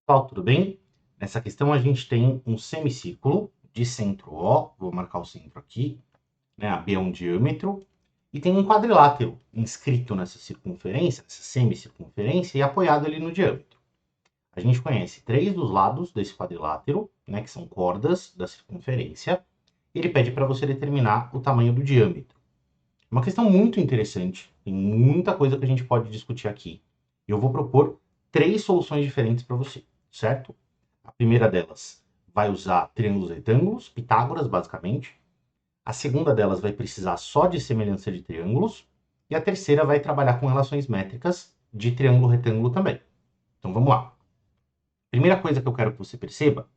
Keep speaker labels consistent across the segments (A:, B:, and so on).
A: Pessoal, tudo bem? Nessa questão a gente tem um semicírculo de centro O, vou marcar o centro aqui, né? A B é um diâmetro, e tem um quadrilátero inscrito nessa circunferência, nessa semicircunferência, e apoiado ali no diâmetro. A gente conhece três dos lados desse quadrilátero, né? Que são cordas da circunferência. Ele pede para você determinar o tamanho do diâmetro. Uma questão muito interessante, tem muita coisa que a gente pode discutir aqui. Eu vou propor três soluções diferentes para você, certo? A primeira delas vai usar triângulos e retângulos, Pitágoras, basicamente. A segunda delas vai precisar só de semelhança de triângulos. E a terceira vai trabalhar com relações métricas de triângulo-retângulo também. Então vamos lá. Primeira coisa que eu quero que você perceba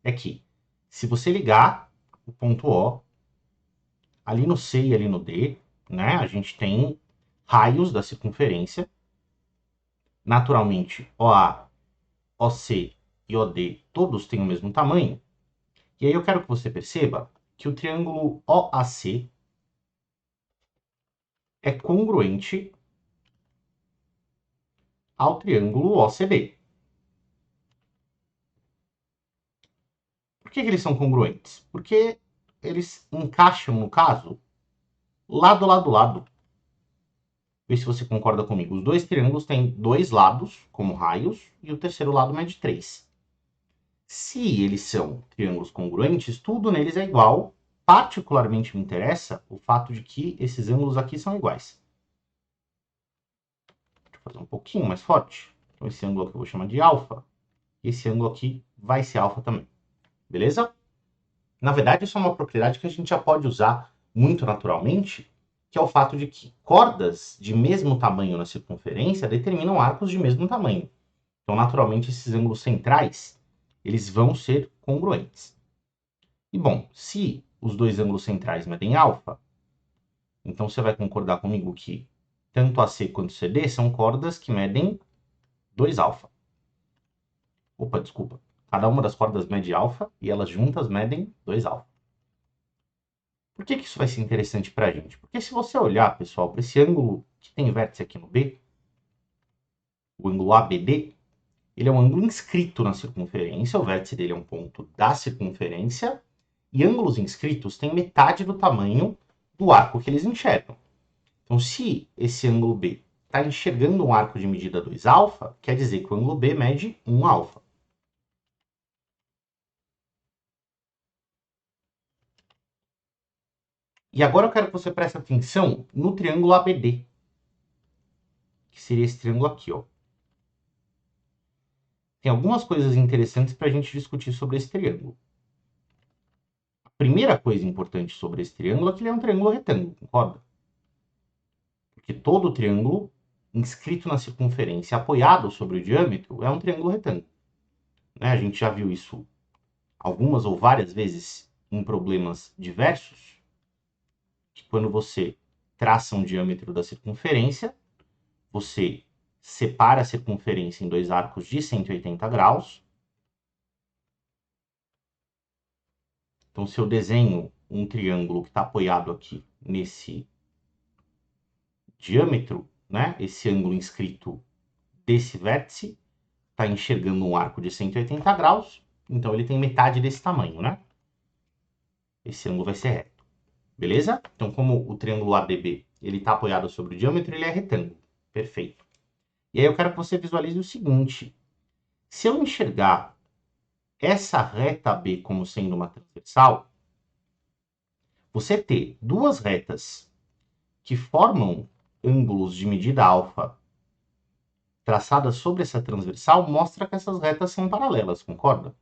A: é que se você ligar o ponto O, ali no C e ali no D, né, a gente tem raios da circunferência. Naturalmente, OA, OC e OD todos têm o mesmo tamanho. E aí eu quero que você perceba que o triângulo OAC é congruente ao triângulo OCD. Por que eles são congruentes? Porque eles encaixam, no caso, lado a lado. Vê se você concorda comigo. Os dois triângulos têm dois lados, como raios, e o terceiro lado mede 3. Se eles são triângulos congruentes, tudo neles é igual. Particularmente me interessa o fato de que esses ângulos aqui são iguais. Deixa eu fazer um pouquinho mais forte. Então esse ângulo aqui eu vou chamar de alfa. E esse ângulo aqui vai ser alfa também. Beleza? Na verdade, isso é uma propriedade que a gente já pode usar muito naturalmente, que é o fato de que cordas de mesmo tamanho na circunferência determinam arcos de mesmo tamanho. Então, naturalmente, esses ângulos centrais, eles vão ser congruentes. E, bom, se os dois ângulos centrais medem alfa, então você vai concordar comigo que tanto AC quanto CD são cordas que medem 2 alfa. Opa, desculpa. Cada uma das cordas mede alfa e elas juntas medem 2 alfa. Por que isso vai ser interessante para a gente? Porque se você olhar, pessoal, para esse ângulo que tem vértice aqui no B, o ângulo ABD, ele é um ângulo inscrito na circunferência, o vértice dele é um ponto da circunferência, e ângulos inscritos têm metade do tamanho do arco que eles enxergam. Então, se esse ângulo B está enxergando um arco de medida 2 alfa, quer dizer que o ângulo B mede 1 alfa. E agora eu quero que você preste atenção no triângulo ABD, que seria esse triângulo aqui, ó. Tem algumas coisas interessantes para a gente discutir sobre esse triângulo. A primeira coisa importante sobre esse triângulo é que ele é um triângulo retângulo, concorda? Porque todo triângulo inscrito na circunferência, apoiado sobre o diâmetro, é um triângulo retângulo. Né? A gente já viu isso algumas ou várias vezes em problemas diversos, que quando você traça um diâmetro da circunferência, você separa a circunferência em dois arcos de 180 graus. Então, se eu desenho um triângulo que está apoiado aqui nesse diâmetro, né, esse ângulo inscrito desse vértice, está enxergando um arco de 180 graus, então ele tem metade desse tamanho, né? Esse ângulo vai ser reto. Beleza? Então, como o triângulo ADB ele está apoiado sobre o diâmetro, ele é retângulo. Perfeito. E aí eu quero que você visualize o seguinte. Se eu enxergar essa reta B como sendo uma transversal, você ter duas retas que formam ângulos de medida alfa traçadas sobre essa transversal mostra que essas retas são paralelas, concorda?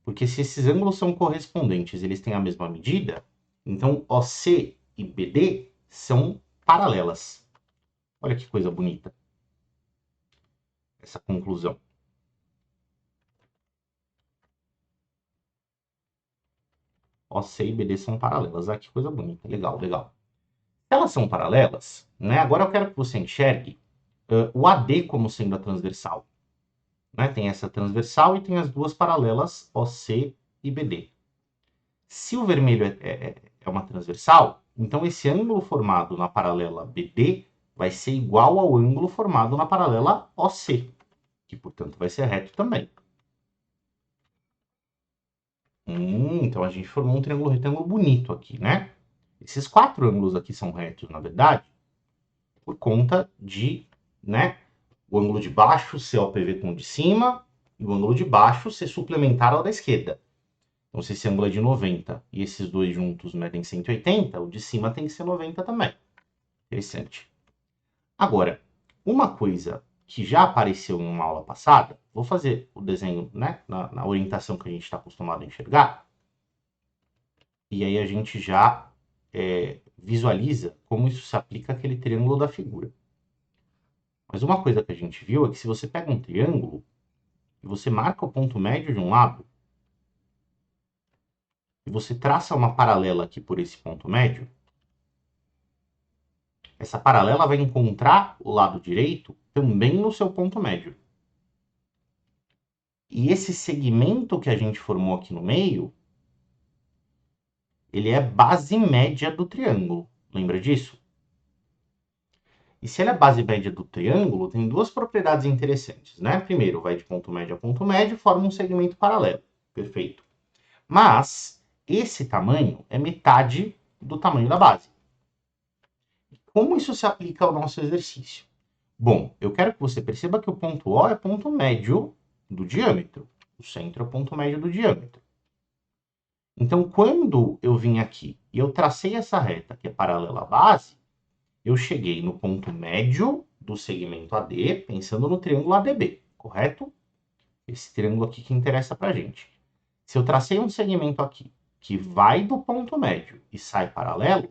A: Porque se esses ângulos são correspondentes, eles têm a mesma medida, então OC e BD são paralelas. Olha que coisa bonita essa conclusão. OC e BD são paralelas. Ah, que coisa bonita. Legal, legal. Se elas são paralelas, né, agora eu quero que você enxergue o AD como sendo a transversal. Né? Tem essa transversal e tem as duas paralelas OC e BD. Se o vermelho é uma transversal, então esse ângulo formado na paralela BD vai ser igual ao ângulo formado na paralela OC, que portanto vai ser reto também. Então a gente formou um triângulo retângulo bonito aqui, né? Esses 4 ângulos aqui são retos, na verdade, por conta de, né, o ângulo de baixo ser OPV com o de cima e o ângulo de baixo ser suplementar ao da esquerda. Então, se esse ângulo é de 90 e esses dois juntos medem 180, o de cima tem que ser 90 também. Interessante. Agora, uma coisa que já apareceu em uma aula passada, vou fazer o desenho, né, na orientação que a gente está acostumado a enxergar, e aí a gente já visualiza como isso se aplica àquele triângulo da figura. Mas uma coisa que a gente viu é que se você pega um triângulo e você marca o ponto médio de um lado, e você traça uma paralela aqui por esse ponto médio, essa paralela vai encontrar o lado direito também no seu ponto médio. E esse segmento que a gente formou aqui no meio, ele é base média do triângulo. Lembra disso? E se ele é base média do triângulo, tem duas propriedades interessantes, né? Primeiro, vai de ponto médio a ponto médio, forma um segmento paralelo. Perfeito. Mas esse tamanho é metade do tamanho da base. Como isso se aplica ao nosso exercício? Bom, eu quero que você perceba que o ponto O é ponto médio do diâmetro. O centro é o ponto médio do diâmetro. Então, quando eu vim aqui e eu tracei essa reta que é paralela à base, eu cheguei no ponto médio do segmento AD, pensando no triângulo ADB, correto? Esse triângulo aqui que interessa pra gente. Se eu tracei um segmento aqui que vai do ponto médio e sai paralelo,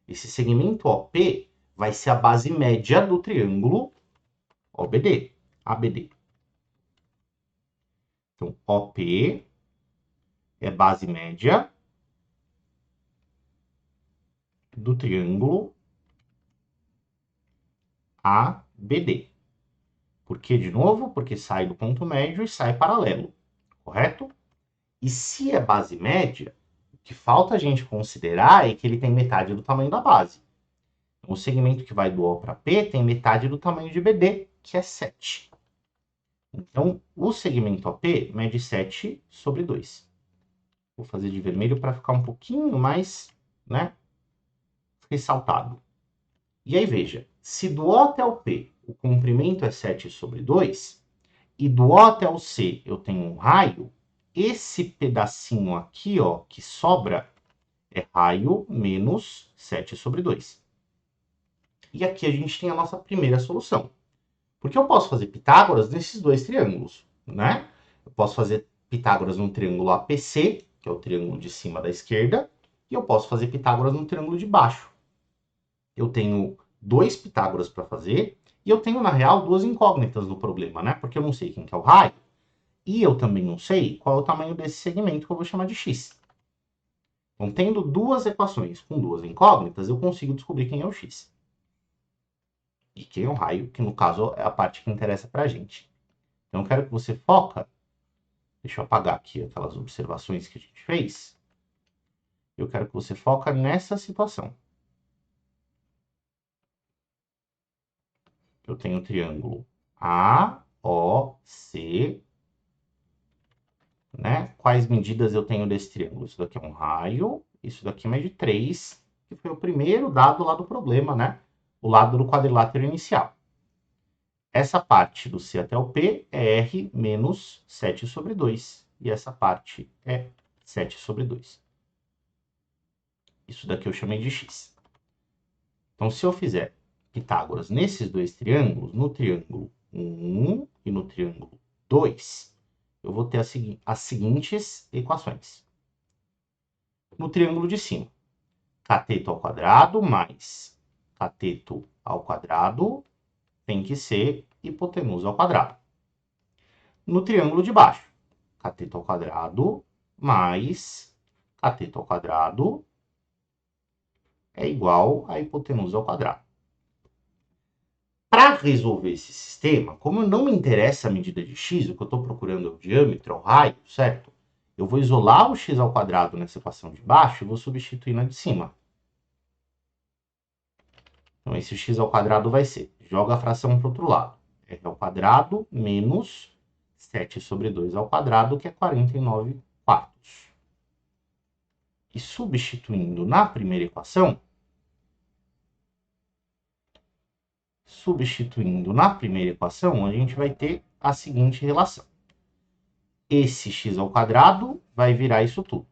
A: esse segmento OP vai ser a base média do triângulo OBD, ABD. Então, OP é base média do triângulo ABD. Por que, de novo? Porque sai do ponto médio e sai paralelo, correto? E se é base média, o que falta a gente considerar é que ele tem metade do tamanho da base. Então, o segmento que vai do O para P tem metade do tamanho de BD, que é 7. Então, o segmento OP mede 7 sobre 2. Vou fazer de vermelho para ficar um pouquinho mais, né, ressaltado. E aí, veja, se do O até o P o comprimento é 7 sobre 2, e do O até o C eu tenho um raio, esse pedacinho aqui, ó, que sobra, é raio menos 7 sobre 2. E aqui a gente tem a nossa primeira solução. Porque eu posso fazer Pitágoras nesses dois triângulos, né? Eu posso fazer Pitágoras no triângulo APC, que é o triângulo de cima da esquerda, e eu posso fazer Pitágoras no triângulo de baixo. Eu tenho 2 Pitágoras para fazer, e eu tenho, na real, 2 incógnitas no problema, né? Porque eu não sei quem que é o raio, e eu também não sei qual é o tamanho desse segmento que eu vou chamar de x. Então, tendo 2 equações com 2 incógnitas, eu consigo descobrir quem é o x. E quem é o raio, que no caso é a parte que interessa para a gente. Então, eu quero que você foca. Deixa eu apagar aqui aquelas observações que a gente fez. Eu quero que você foca nessa situação. Eu tenho o triângulo AOC, né? Quais medidas eu tenho desse triângulo? Isso daqui é um raio, isso daqui mede 3, que foi o primeiro dado lá do problema, né? O lado do quadrilátero inicial. Essa parte do C até o P é R menos 7 sobre 2. E essa parte é 7 sobre 2. Isso daqui eu chamei de x. Então, se eu fizer Pitágoras nesses dois triângulos, no triângulo 1 e no triângulo 2, eu vou ter as seguintes equações. No triângulo de cima, cateto ao quadrado mais cateto ao quadrado tem que ser hipotenusa ao quadrado. No triângulo de baixo, cateto ao quadrado mais cateto ao quadrado é igual a hipotenusa ao quadrado. Para resolver esse sistema, como não me interessa a medida de x, o que eu estou procurando é o diâmetro, é o raio, certo? Eu vou isolar o x ao quadrado nessa equação de baixo e vou substituir na de cima. Então, esse x ao quadrado vai ser, joga a fração para o outro lado, r ao quadrado menos 7 sobre 2 ao quadrado, que é 49 quartos. E substituindo na primeira equação, a gente vai ter a seguinte relação. Esse x ao quadrado vai virar isso tudo.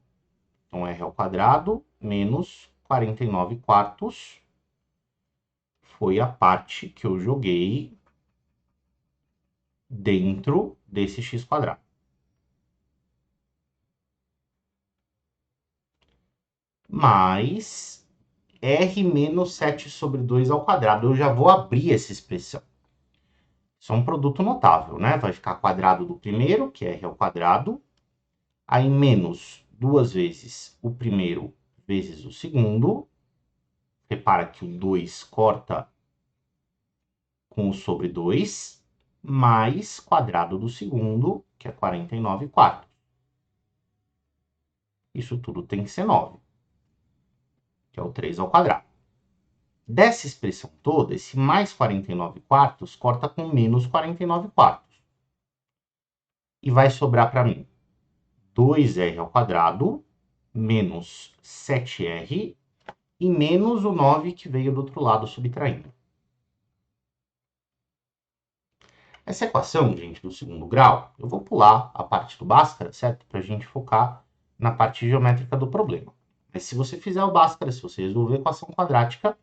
A: Então, r ao quadrado menos 49 quartos foi a parte que eu joguei dentro desse x quadrado. Mais r menos 7 sobre 2 ao quadrado. Eu já vou abrir essa expressão. Isso é um produto notável, né? Vai ficar quadrado do primeiro, que é r ao quadrado. Aí menos 2 vezes o primeiro vezes o segundo. Repara que o 2 corta com o sobre 2. Mais quadrado do segundo, que é 49 quartos. Isso tudo tem que ser 9, que é o 3 ao quadrado. Dessa expressão toda, esse mais 49 quartos corta com menos 49 quartos. E vai sobrar para mim 2r ao quadrado menos 7r e menos o 9 que veio do outro lado subtraindo. Essa equação, gente, do segundo grau, eu vou pular a parte do Bhaskara, certo? Para a gente focar na parte geométrica do problema. Mas se você fizer o Bhaskara, se você resolver a equação quadrática,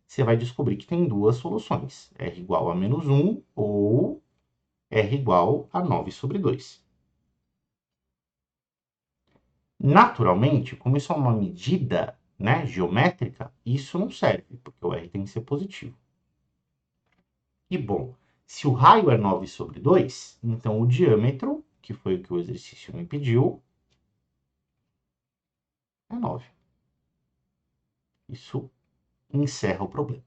A: você vai descobrir que tem duas soluções. R igual a menos 1 ou R igual a 9 sobre 2. Naturalmente, como isso é uma medida, né, geométrica, isso não serve, porque o R tem que ser positivo. E bom, se o raio é 9 sobre 2, então o diâmetro, que foi o que o exercício me pediu, é 9. Isso encerra o problema.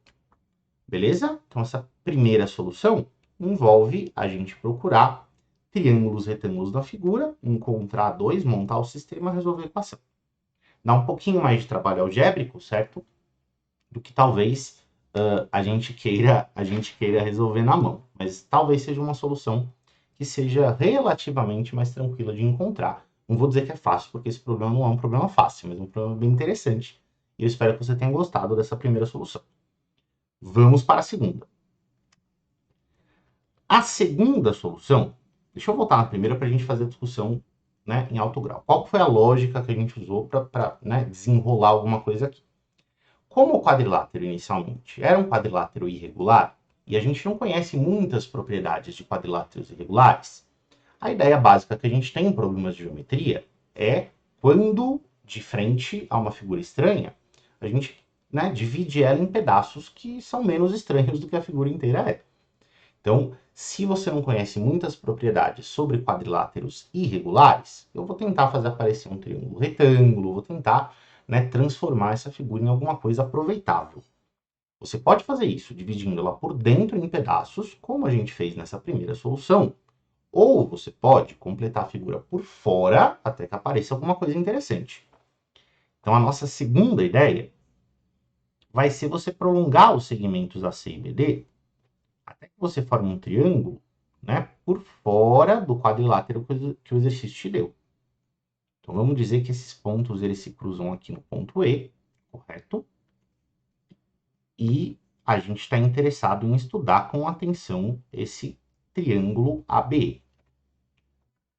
A: Beleza? Então, essa primeira solução envolve a gente procurar triângulos retângulos da figura, encontrar dois, montar o sistema e resolver a equação. Dá um pouquinho mais de trabalho algébrico, certo? Do que talvez a gente queira resolver na mão. Mas talvez seja uma solução que seja relativamente mais tranquila de encontrar. Não vou dizer que é fácil, porque esse problema não é um problema fácil, mas é um problema bem interessante. E eu espero que você tenha gostado dessa primeira solução. Vamos para a segunda. A segunda solução, deixa eu voltar na primeira para a gente fazer a discussão, né, em alto grau. Qual foi a lógica que a gente usou para né, desenrolar alguma coisa aqui? Como o quadrilátero inicialmente era um quadrilátero irregular, e a gente não conhece muitas propriedades de quadriláteros irregulares, a ideia básica que a gente tem em problemas de geometria é, quando de frente a uma figura estranha, a gente, né, divide ela em pedaços que são menos estranhos do que a figura inteira é. Então, se você não conhece muitas propriedades sobre quadriláteros irregulares, eu vou tentar fazer aparecer um triângulo retângulo, vou tentar, né, transformar essa figura em alguma coisa aproveitável. Você pode fazer isso dividindo ela por dentro em pedaços, como a gente fez nessa primeira solução, ou você pode completar a figura por fora até que apareça alguma coisa interessante. Então, a nossa segunda ideia vai ser você prolongar os segmentos AC e BD até que você forme um triângulo, né, por fora do quadrilátero que o exercício te deu. Então, vamos dizer que esses pontos eles se cruzam aqui no ponto E, correto? E a gente está interessado em estudar com atenção esse triângulo ABE.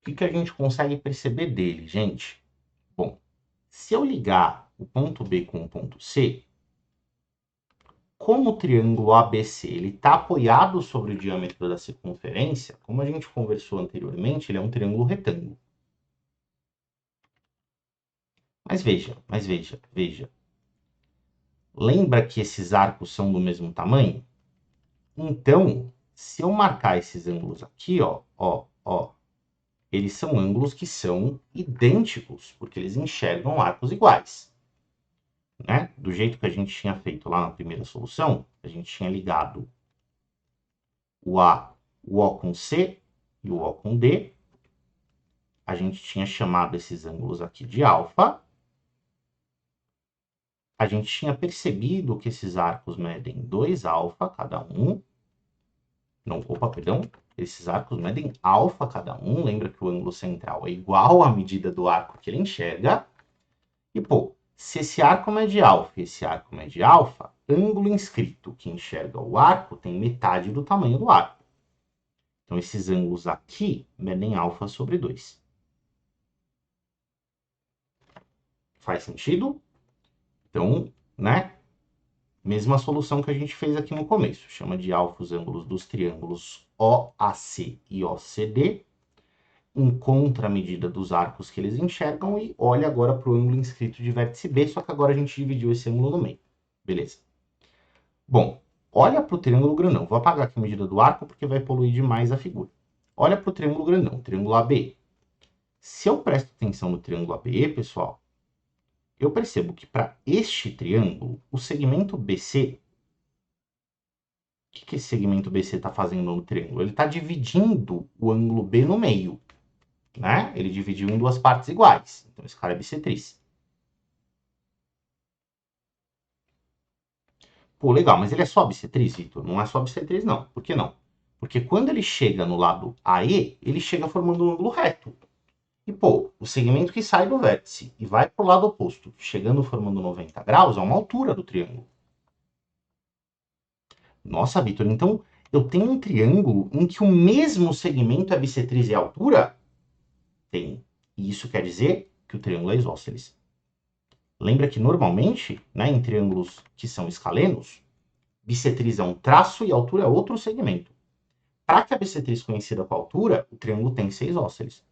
A: O que a gente consegue perceber dele, gente? Bom, se eu ligar o ponto B com o ponto C, como o triângulo ABC está apoiado sobre o diâmetro da circunferência, como a gente conversou anteriormente, ele é um triângulo retângulo. Mas veja. Lembra que esses arcos são do mesmo tamanho? Então, se eu marcar esses ângulos aqui, ó, eles são ângulos que são idênticos, porque eles enxergam arcos iguais. Né? Do jeito que a gente tinha feito lá na primeira solução, a gente tinha ligado o O com C e o O com D. A gente tinha chamado esses ângulos aqui de alfa. A gente tinha percebido que esses arcos medem 2 alfa cada um. Esses arcos medem alfa cada um. Lembra que o ângulo central é igual à medida do arco que ele enxerga. E, pô, se esse arco mede alfa e esse arco mede alfa, ângulo inscrito que enxerga o arco tem metade do tamanho do arco. Então, esses ângulos aqui medem alfa sobre 2. Faz sentido? Então, né? Mesma solução que a gente fez aqui no começo. Chama de alfa os ângulos dos triângulos OAC e OCD. Encontra a medida dos arcos que eles enxergam e olha agora para o ângulo inscrito de vértice B, só que agora a gente dividiu esse ângulo no meio. Beleza. Bom, olha para o triângulo grandão. Vou apagar aqui a medida do arco porque vai poluir demais a figura. Olha para o triângulo grandão, o triângulo ABE. Se eu presto atenção no triângulo ABE, pessoal, eu percebo que para este triângulo, o segmento BC, o que esse segmento BC está fazendo no triângulo? Ele está dividindo o ângulo B no meio, né? Ele dividiu em duas partes iguais. Então, esse cara é bissetriz. Pô, legal, mas ele é só bissetriz, Vitor? Não é só bissetriz, não. Por que não? Porque quando ele chega no lado AE, ele chega formando um ângulo reto. E, pô, o segmento que sai do vértice e vai para o lado oposto, chegando formando 90 graus, é uma altura do triângulo. Nossa, Vitor, então eu tenho um triângulo em que o mesmo segmento é bissetriz e altura? Tem. E isso quer dizer que o triângulo é isósceles. Lembra que normalmente, né, em triângulos que são escalenos, bissetriz é um traço e altura é outro segmento. Para que a bissetriz coincida com a altura, o triângulo tem que ser isósceles.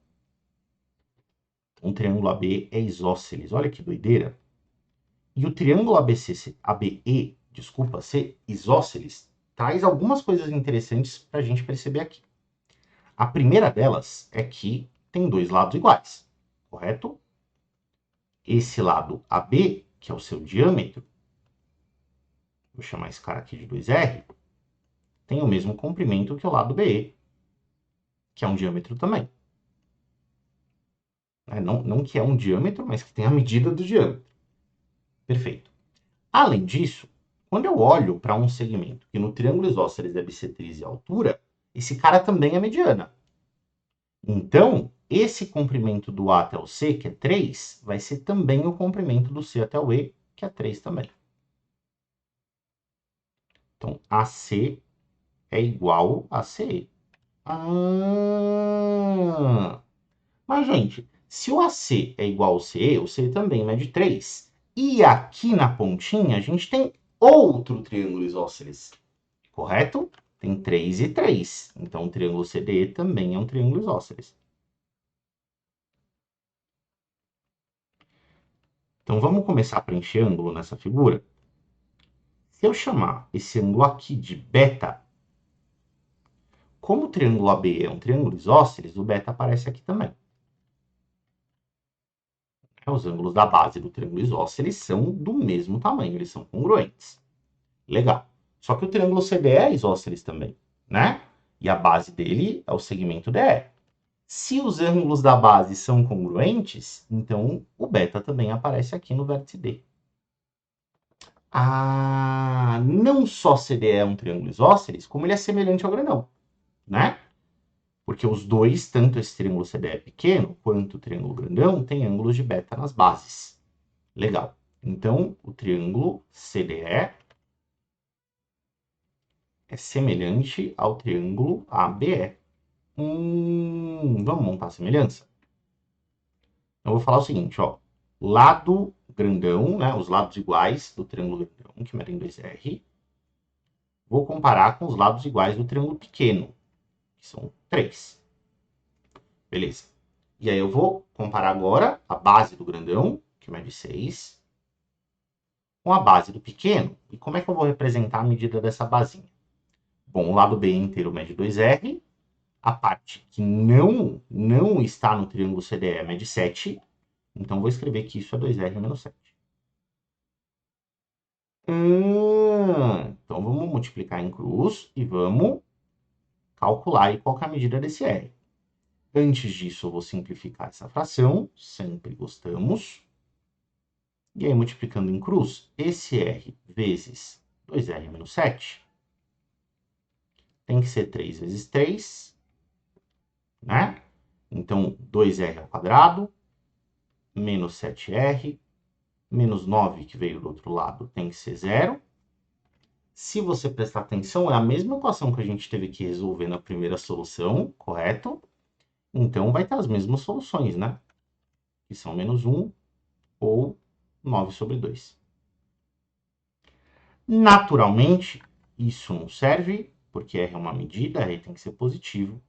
A: Um triângulo AB é isósceles. Olha que doideira. E o triângulo ABE, desculpa, ser isósceles, traz algumas coisas interessantes para a gente perceber aqui. A primeira delas é que tem dois lados iguais, correto? Esse lado AB, que é o seu diâmetro, vou chamar esse cara aqui de 2R, tem o mesmo comprimento que o lado BE, que é um diâmetro também. Não que é um diâmetro, mas que tem a medida do diâmetro. Perfeito. Além disso, quando eu olho para um segmento que no triângulo isósceles é bissetriz e altura, esse cara também é mediana. Então, esse comprimento do A até o C, que é 3, vai ser também o comprimento do C até o E, que é 3 também. Então, AC é igual a CE. Ah! Mas, gente, se o AC é igual ao CE, o CE também mede 3. E aqui na pontinha, a gente tem outro triângulo isósceles, correto? Tem 3 e 3. Então, o triângulo CDE também é um triângulo isósceles. Então, vamos começar a preencher ângulo nessa figura? Se eu chamar esse ângulo aqui de beta, como o triângulo AB é um triângulo isósceles, o beta aparece aqui também. Os ângulos da base do triângulo isósceles são do mesmo tamanho, eles são congruentes. Legal. Só que o triângulo CDE é isósceles também, né? E a base dele é o segmento DE. Se os ângulos da base são congruentes, então o beta também aparece aqui no vértice D. Ah, não só CDE é um triângulo isósceles, como ele é semelhante ao grandão, né? Porque os dois, tanto esse triângulo CDE pequeno quanto o triângulo grandão, têm ângulos de beta nas bases. Legal. Então, o triângulo CDE é semelhante ao triângulo ABE. Vamos montar a semelhança? Eu vou falar o seguinte, ó. Lado grandão, né, os lados iguais do triângulo grandão, que medem 2R. Vou comparar com os lados iguais do triângulo pequeno, que são 3. Beleza. E aí eu vou comparar agora a base do grandão, que mede 6, com a base do pequeno. E como é que eu vou representar a medida dessa basinha? Bom, o lado B inteiro mede 2R, a parte que não está no triângulo CDE mede 7, então vou escrever que isso é 2R menos 7. Então vamos multiplicar em cruz e vamos calcular aí qual que é a medida desse R. Antes disso, eu vou simplificar essa fração, sempre gostamos. E aí, multiplicando em cruz, esse R vezes 2R menos 7 tem que ser 3 vezes 3, né? Então, 2R ao quadrado menos 7R menos 9 que veio do outro lado tem que ser 0. Se você prestar atenção, é a mesma equação que a gente teve que resolver na primeira solução, correto? Então vai ter as mesmas soluções, né? Que são menos 1 ou 9 sobre 2. Naturalmente, isso não serve, porque R é uma medida, R tem que ser positivo.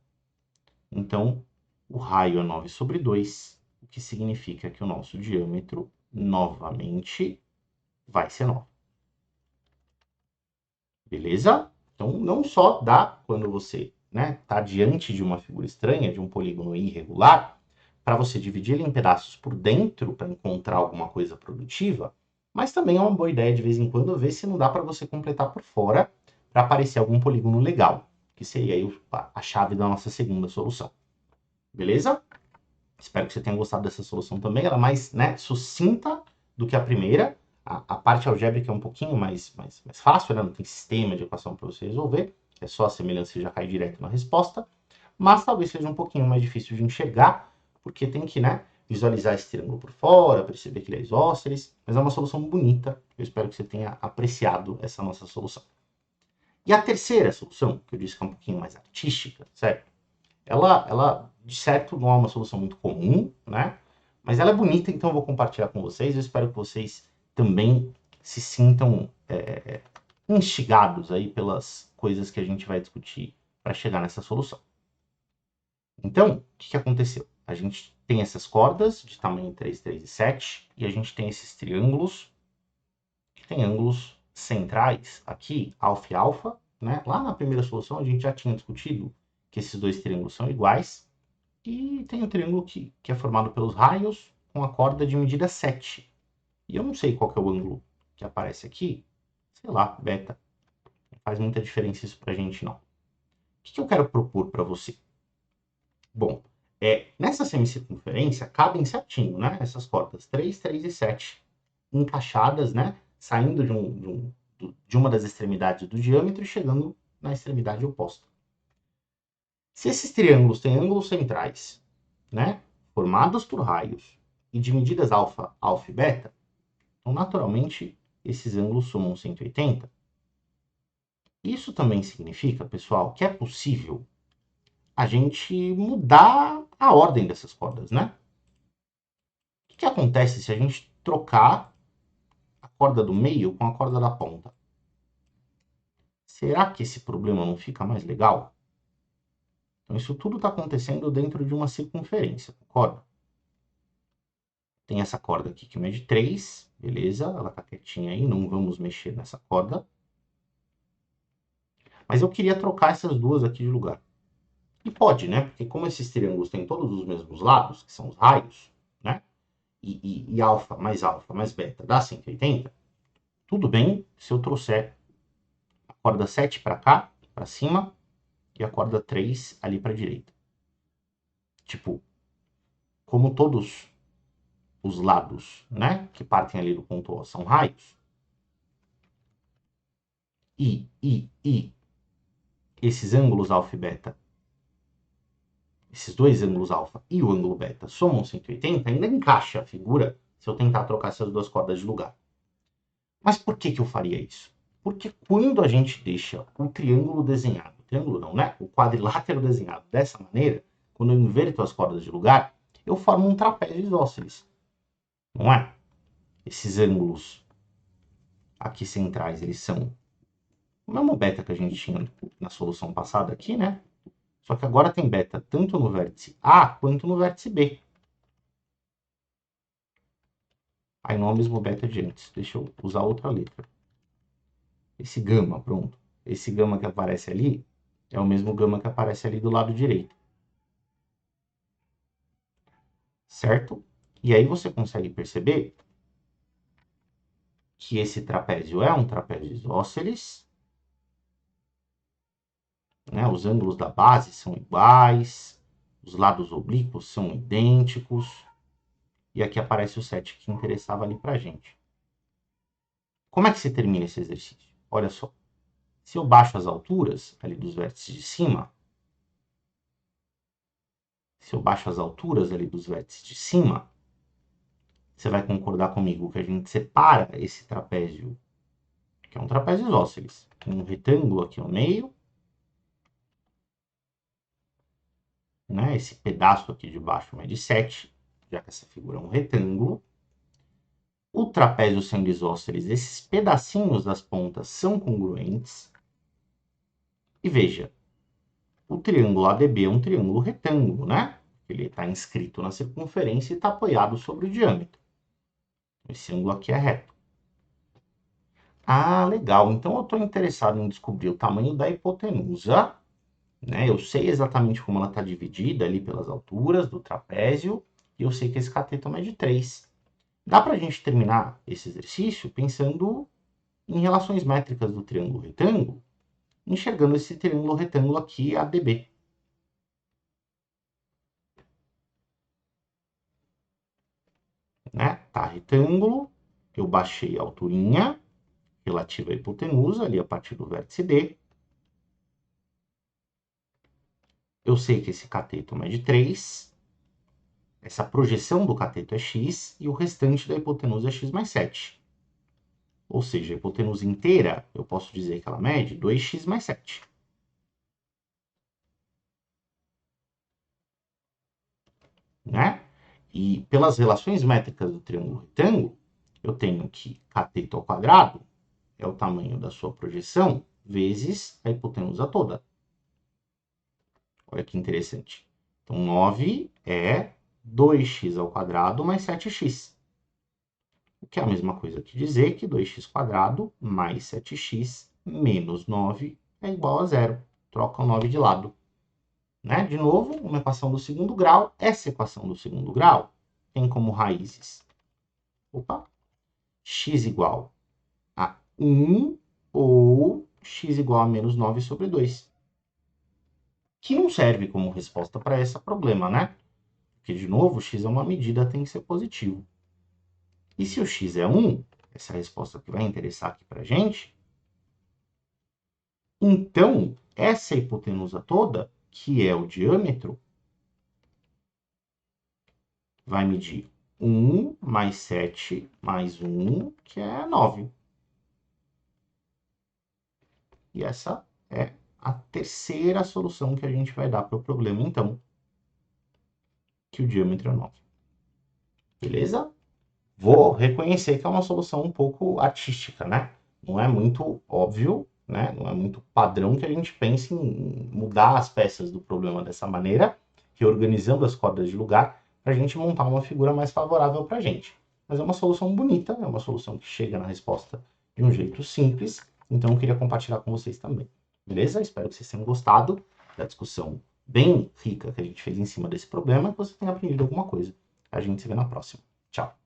A: Então, o raio é 9 sobre 2, o que significa que o nosso diâmetro, novamente, vai ser 9. Beleza? Então, não só dá quando você está diante de uma figura estranha, de um polígono irregular, para você dividir ele em pedaços por dentro para encontrar alguma coisa produtiva, mas também é uma boa ideia de vez em quando ver se não dá para você completar por fora para aparecer algum polígono legal, que seria aí a chave da nossa segunda solução. Beleza? Espero que você tenha gostado dessa solução também. Ela é mais sucinta do que a primeira. A parte algébrica é um pouquinho mais fácil, né? Não tem sistema de equação para você resolver. É só a semelhança e já cai direto na resposta. Mas talvez seja um pouquinho mais difícil de enxergar, porque tem que visualizar esse triângulo por fora, perceber que ele é isósceles. Mas é uma solução bonita. Eu espero que você tenha apreciado essa nossa solução. E a terceira solução, que eu disse que é um pouquinho mais artística, certo? Ela, de certo, não é uma solução muito comum, né? Mas ela é bonita, então eu vou compartilhar com vocês. Eu espero que vocês também se sintam instigados aí pelas coisas que a gente vai discutir para chegar nessa solução. Então, o que aconteceu? A gente tem essas cordas de tamanho 3, 3 e 7, e a gente tem esses triângulos, que tem ângulos centrais aqui, alfa e alfa, né? Lá na primeira solução a gente já tinha discutido que esses dois triângulos são iguais, e tem um triângulo que é formado pelos raios com a corda de medida 7. E eu não sei qual que é o ângulo que aparece aqui. Sei lá, beta. Não faz muita diferença isso pra gente, não. O que eu quero propor para você? Bom, nessa semicircunferência cabem certinho, né? Essas cordas 3, 3 e 7 encaixadas, né? Saindo de uma das extremidades do diâmetro e chegando na extremidade oposta. Se esses triângulos têm ângulos centrais, né, formados por raios e de medidas alfa, alfa e beta, então naturalmente esses ângulos somam 180. Isso também significa, pessoal, que é possível a gente mudar a ordem dessas cordas, né? O que acontece se a gente trocar a corda do meio com a corda da ponta? Será que esse problema não fica mais legal? Então isso tudo está acontecendo dentro de uma circunferência, concorda? Tem essa corda aqui que mede 3, beleza? Ela tá quietinha aí, não vamos mexer nessa corda. Mas eu queria trocar essas duas aqui de lugar. E pode, né? Porque como esses triângulos têm todos os mesmos lados, que são os raios, né? E alfa mais beta dá 180, tudo bem se eu trouxer a corda 7 para cá, para cima, e a corda 3 ali para direita. Tipo, como todos os lados, né, que partem ali do ponto O são raios, e esses ângulos alfa e beta, esses dois ângulos alfa e o ângulo beta somam 180, ainda encaixa a figura se eu tentar trocar essas duas cordas de lugar. Mas por que eu faria isso? Porque quando a gente deixa o triângulo desenhado, triângulo não, né? O quadrilátero desenhado dessa maneira, quando eu inverto as cordas de lugar, eu formo um trapézio isósceles. Não é? Esses ângulos aqui centrais, eles são o mesmo beta que a gente tinha na solução passada aqui, né? Só que agora tem beta tanto no vértice A quanto no vértice B. Aí não é o mesmo beta de antes. Deixa eu usar outra letra. Esse gama, pronto. Esse gama que aparece ali é o mesmo gama que aparece ali do lado direito. Certo? E aí você consegue perceber que esse trapézio é um trapézio isósceles. Né? Os ângulos da base são iguais. Os lados oblíquos são idênticos. E aqui aparece o 7 que interessava ali pra gente. Como é que se termina esse exercício? Olha só. Se eu baixo as alturas ali dos vértices de cima, você vai concordar comigo que a gente separa esse trapézio, que é um trapézio isósceles, tem um retângulo aqui no meio, né? Esse pedaço aqui de baixo mede 7, já que essa figura é um retângulo. O trapézio sendo isósceles, esses pedacinhos das pontas são congruentes. E veja, o triângulo ADB é um triângulo retângulo, né? Ele está inscrito na circunferência e está apoiado sobre o diâmetro. Esse ângulo aqui é reto. Ah, legal. Então eu estou interessado em descobrir o tamanho da hipotenusa, né? Eu sei exatamente como ela está dividida ali pelas alturas do trapézio, e eu sei que esse cateto mede 3. Dá para a gente terminar esse exercício pensando em relações métricas do triângulo retângulo, enxergando esse triângulo retângulo aqui, ADB. Né? Tá, retângulo, eu baixei a alturinha relativa à hipotenusa, ali a partir do vértice D. Eu sei que esse cateto mede 3. Essa projeção do cateto é x e o restante da hipotenusa é x mais 7. Ou seja, a hipotenusa inteira, eu posso dizer que ela mede 2x mais 7. Né? E pelas relações métricas do triângulo retângulo, eu tenho que cateto ao quadrado é o tamanho da sua projeção vezes a hipotenusa toda. Olha que interessante. Então, 9 é 2x ao quadrado mais 7x. O que é a mesma coisa que dizer que 2x² mais 7x menos 9 é igual a 0. Troca o 9 de lado. Né? De novo, uma equação do segundo grau. Essa equação do segundo grau tem como raízes x igual a 1 ou x igual a menos 9 sobre 2. Que não serve como resposta para esse problema, né? Porque, de novo, x é uma medida, tem que ser positivo. E se o x é 1, essa resposta que vai interessar aqui para a gente, então, essa hipotenusa toda, que é o diâmetro, vai medir 1 mais 7 mais 1, que é 9. E essa é a terceira solução que a gente vai dar para o problema, então, que o diâmetro é 9. Beleza? Vou reconhecer que é uma solução um pouco artística, né? Não é muito óbvio, né? Não é muito padrão que a gente pense em mudar as peças do problema dessa maneira, reorganizando as cordas de lugar, para a gente montar uma figura mais favorável para a gente. Mas é uma solução bonita, é uma solução que chega na resposta de um jeito simples, então eu queria compartilhar com vocês também. Beleza? Espero que vocês tenham gostado da discussão bem rica que a gente fez em cima desse problema e que você tenha aprendido alguma coisa. A gente se vê na próxima. Tchau!